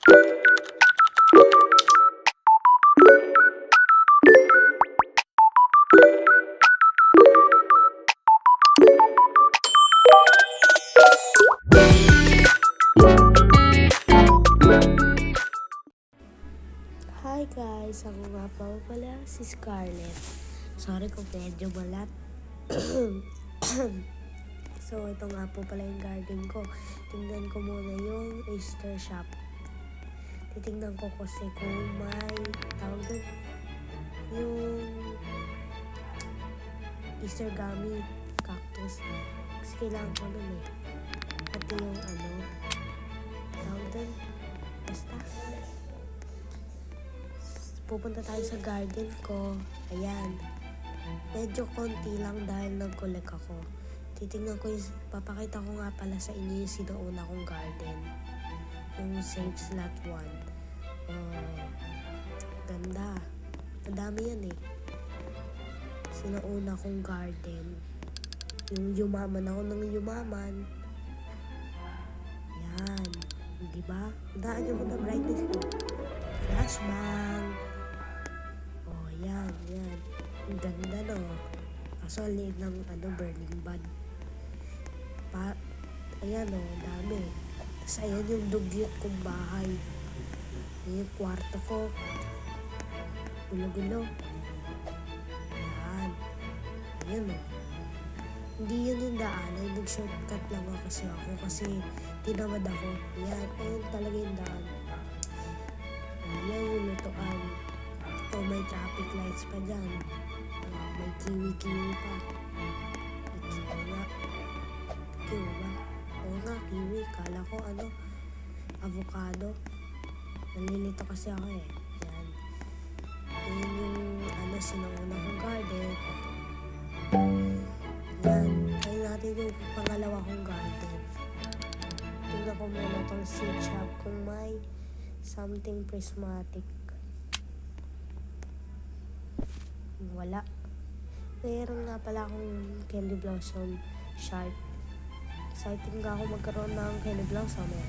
Hi guys! Ako nga pala si Scarlett. Sorry kung medyo balat. So, ito nga po pala yung garden ko. Tingnan ko muna yung Easter shop. Titingnan ko kasi kung may tawag doon yung Easter gummy cactus. Kasi kailangan ko nun eh. Pati yung tawag doon. Basta. Pupunta tayo sa garden ko. Ayan. Medyo konti lang dahil nag-collect ako. Titingnan ko yung, papakita ko nga pala sa inyo yung sinauna kong garden. Yung Safe Slot 1. Ganda. Madami yan eh. Sinauna kong garden. Yung yumaman ako ng yumaman. Yan. Diba? Daan yung mga brightness ko. Flashbang. Oh, yan. Ang ganda no. Kaso liit ng burning bud. Ayan o, dami. Tapos ayan yung dugyot kong bahay. Ayan yung kwarto ko. Gulo-gulo. Ayan o. Hindi yun yung daanan. Nag-shortcut lang ako kasi tinamad ako. Ayan talaga yung daan. Ayan yung lutuan. May traffic lights pa dyan. May kiwi-kiwi pa. May kiwi nga. Kiwi ba? Oo nga, kiwi. Kala ko avocado. Nalilito kasi ako eh. Yan. Yan yung sinauna kong garden. Yan. Kaya natin yung pangalawa kong garden. Tingnan ko muna itong seed shop kung may something prismatic. Wala. Meron nga pala akong candy blossom shark. Excited nga ako magkaroon ng candy blossom eh.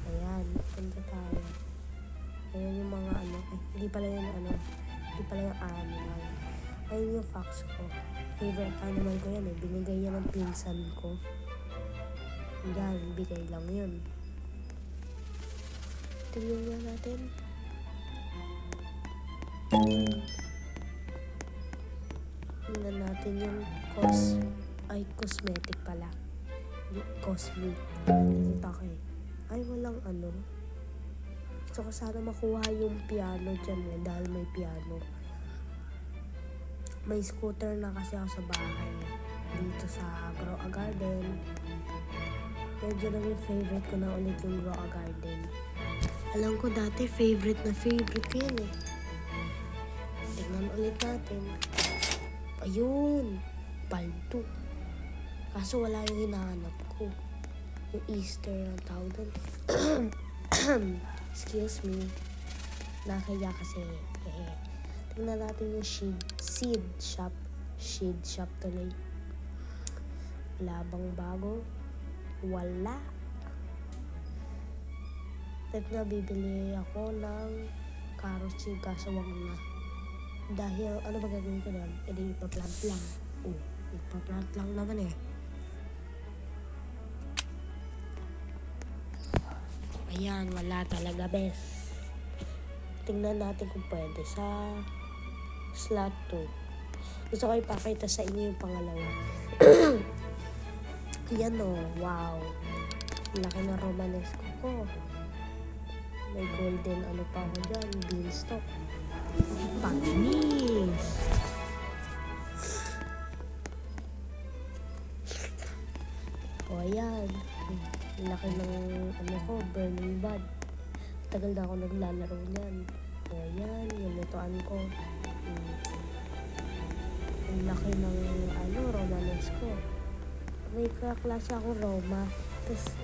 Ayan, punta tayo. Ayan yung mga hindi pala yung animal. Ayun yung fox ko. Favorite animal ko yan eh. Binigay yan ng pinsan ko. Yan, bigay lang yun. Tingnan nga natin. Tingnan natin yung cosmetic pala. Cosmic. Nakikita ko eh. Ay, walang Gusto ko sana makuha yung piano dyan eh, dahil may piano. May scooter na kasi ako sa bahay. Dito sa Grow a Garden. Medyo naging favorite ko na ulit yung Grow a Garden. Alam ko dati favorite ko yan eh. Tingnan ulit natin. Ayun! Paldo. Kaso wala yung hinahanap ko. Yung Easter ang tawag doon. Excuse me. Nakaya kasi. Tingnan natin yung seed shop. Seed shop tuloy. Labang bago. Wala. Tapos na bibili ako ng carrots kaso wag na. Dahil ano ba gagawin ko doon? E di ipaplant lang. Ipaplant lang naman eh. Ayan, wala talaga bes. Tingnan natin kung pwede sa slot 2. Gusto ko ipakita sa inyo yung pangalawa. Ayan o, wow. Laki na Romanesco ko. May golden pa ako dyan. Beanstalk. Panis! O ayan. Laki ng burning bud. Tagal na ako naglalaro niyan. O ayan, yung lutuan ko. Ang laki ng Romanesco. May kaklase ako Roma. Tapos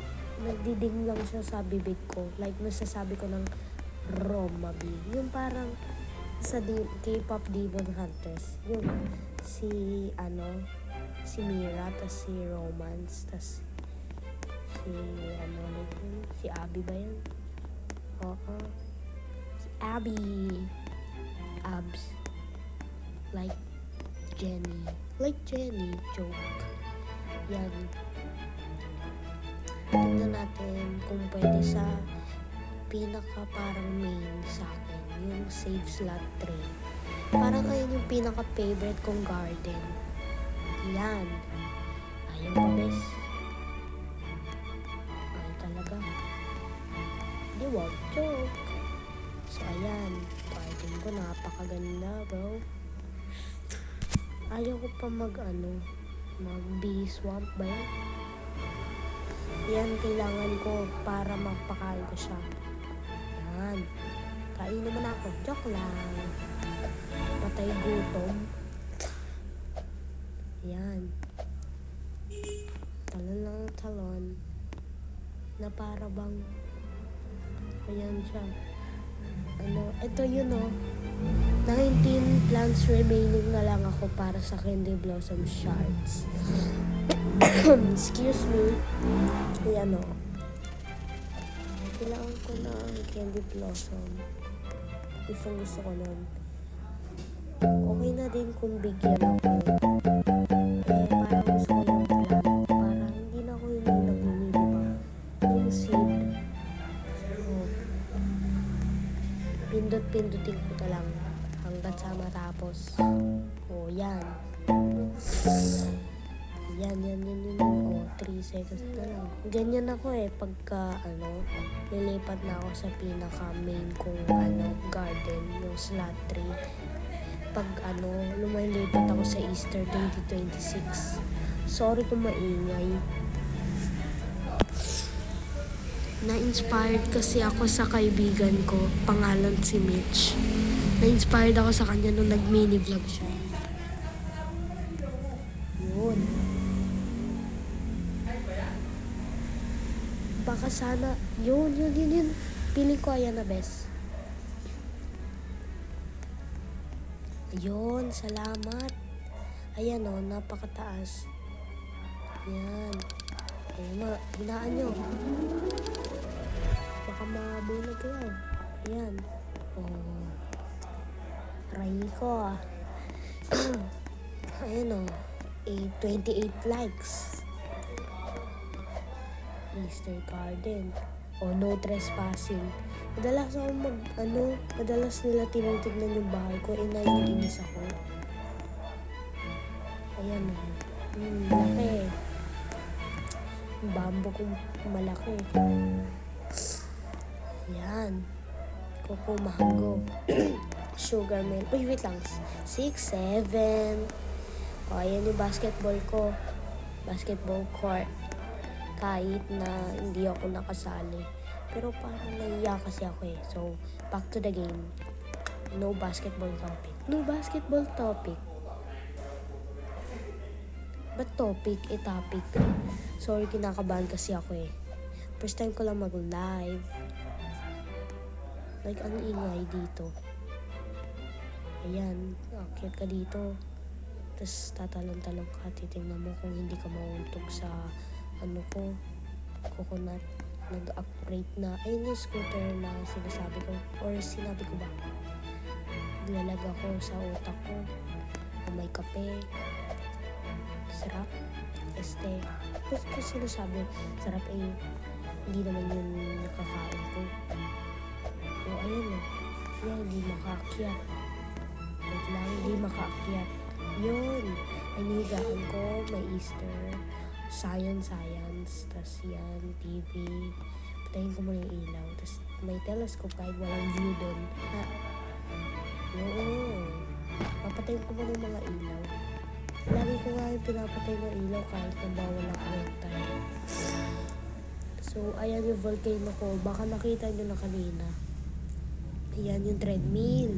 nagdiding lang siya sa bibig ko. Like nasasabi ko ng Romabi. Yung parang sa K-pop Demon Hunters. Yung si Mira, tas si Romance, tas si Abby ba yan? O, chubby abs. Like Jenny, joke. Yan. Tingnan natin kung pwede sa pinaka parang main sa akin, yung safe slot tray. Parang ayun yung pinaka favorite kong garden. Yan. Ayaw pa, bes. Ay talaga. Di wag joke. So ayan, garden ko napakaganda, bro. Ayaw ko pa mag bee swamp ba yan? Yan, kailangan ko para magpakain ko siya. Yan. Kain naman ako. Joke lang. Patay gutom. Yan. Talon lang ang talon. Na para bang ayan siya. Ito yun 19 plants remaining na lang ako para sa Candy Blossom Shards. Excuse me. Ayan kailangan ko ng Candy Blossom. Gusto ko nun. Okay na din kung bigyan ako. Parang gusto ko yung plant. Para hindi na ako yung nagbumili pa. Yung seed. So, pindot-pindutin ko na lang hanggat sa matapos. Yan. Yan. 3 seconds na lang. Ganyan ako pagka lilipat na ako sa pinaka main kong garden, yung slot tree. Pag lumilipat ako sa Easter 2026. Sorry kung maingay. Na-inspired kasi ako sa kaibigan ko, pangalan si Mitch. Na-inspired ako sa kanya nung nag-mini vlog siya. Yun. Baka sana, yun. Piling ko ayan na, bes. Ayun, salamat. Ayan napakataas. Yan. Ayun hinaan nyo. Baka mabunod kayo. Ayan. Ray ko Ayan 28 likes. Easter Garden. No trespassing. Madalas ako madalas nila tinitignan yung bahay ko, naiinis ako. Ayan laki. Yung bambo kong malaki. Yan. Coco mango. Sugar milk. Uy, wait lang. 6, 7. Ayan yung basketball ko. Basketball court. Kahit na hindi ako nakasali. Pero parang naiiyak kasi ako So, back to the game. No basketball topic. Ba't topic? Topic. Sorry, kinakabahan kasi ako First time ko lang mag-live. Like, ang ingay dito. Ayan, akit ka dito. Tapos tatalon-talon ka. Titignan mo kung hindi ka mauntog sa coconut. Nag-upgrade na. Ayun yung scooter na sinasabi ko. Or sinabi ko ba? Naglalag ako sa utak ko. May kape. Sarap. Tapos ko sinasabi, sarap hindi naman yung nakakain ko. Ayun Yan, hindi makaakyat. Wait lang, hindi makaakyat. Yun. Inigaan ko, may Easter. Science. Tapos yan, TV. Patayin ko muna yung ilaw. Tapos may telescope kahit walang view doon. Papatayin ko muna yung mga ilaw. Lagi ko nga yung pinapatay ng ilaw kahit na bawal ang kwenta. So, ayan yung volcano ko. Baka nakita nyo na kanina. Ayan yung treadmill.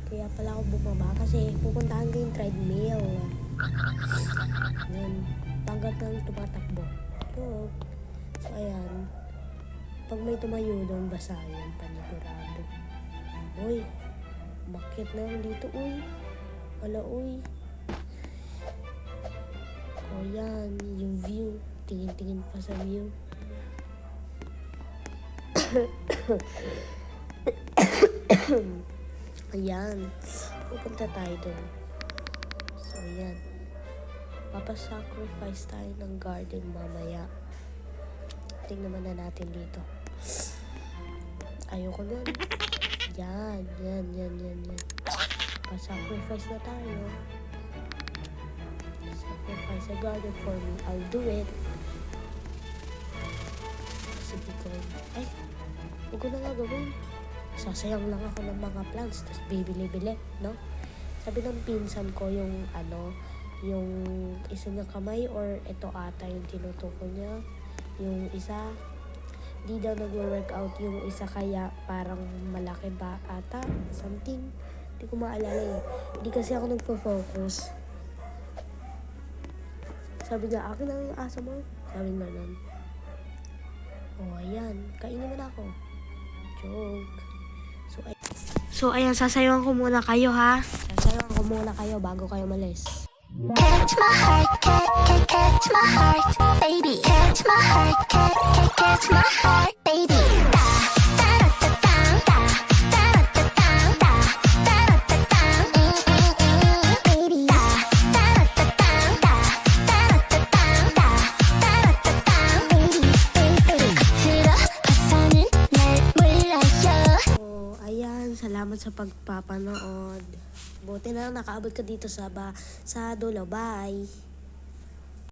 Kaya pala ako bumaba kasi pupuntahan ko yung treadmill. Ayan. Tanggat na tumatakbo. So, ayan. Pag may tumayo doon, basa yun. Panigurado. Uy. Bakit na yung dito, uy. Uy. Yan. Yung view. Tingin-tingin pa sa view. Ayan. Pupunta tayo doon. So, ayan. Papasacrifice tayo ng garden mamaya. Tingnan naman na natin dito. Ayoko nun. Yan. Pasacrifice na tayo. Sacrifice a garden for me. I'll do it. Sige ko. Ay, huwag ko na nga gawin. Sasayang lang ako ng mga plants, tapos bibili-bili, no? Sabi ng pinsan ko yung yung isa niyang kamay or ito ata yung tinutuko niya. Yung isa, di daw nag-workout yung isa kaya parang malaki ba ata, something. Hindi ko maalala eh. Hindi kasi ako nagpo-focus. Sabi niya, akin na yung asa mo. Sabi nga nun. Oh, ayan. Kainin mo na ako. Joke. So, ayan, sasayawan ko muna kayo, ha? Sasayawan ko muna kayo bago kayo malis. Catch my heart, catch my heart, baby. Catch my heart, catch my heart, baby. Salamat sa pagpapanood. Buti na lang nakaabot ka dito sa dulo. Bye!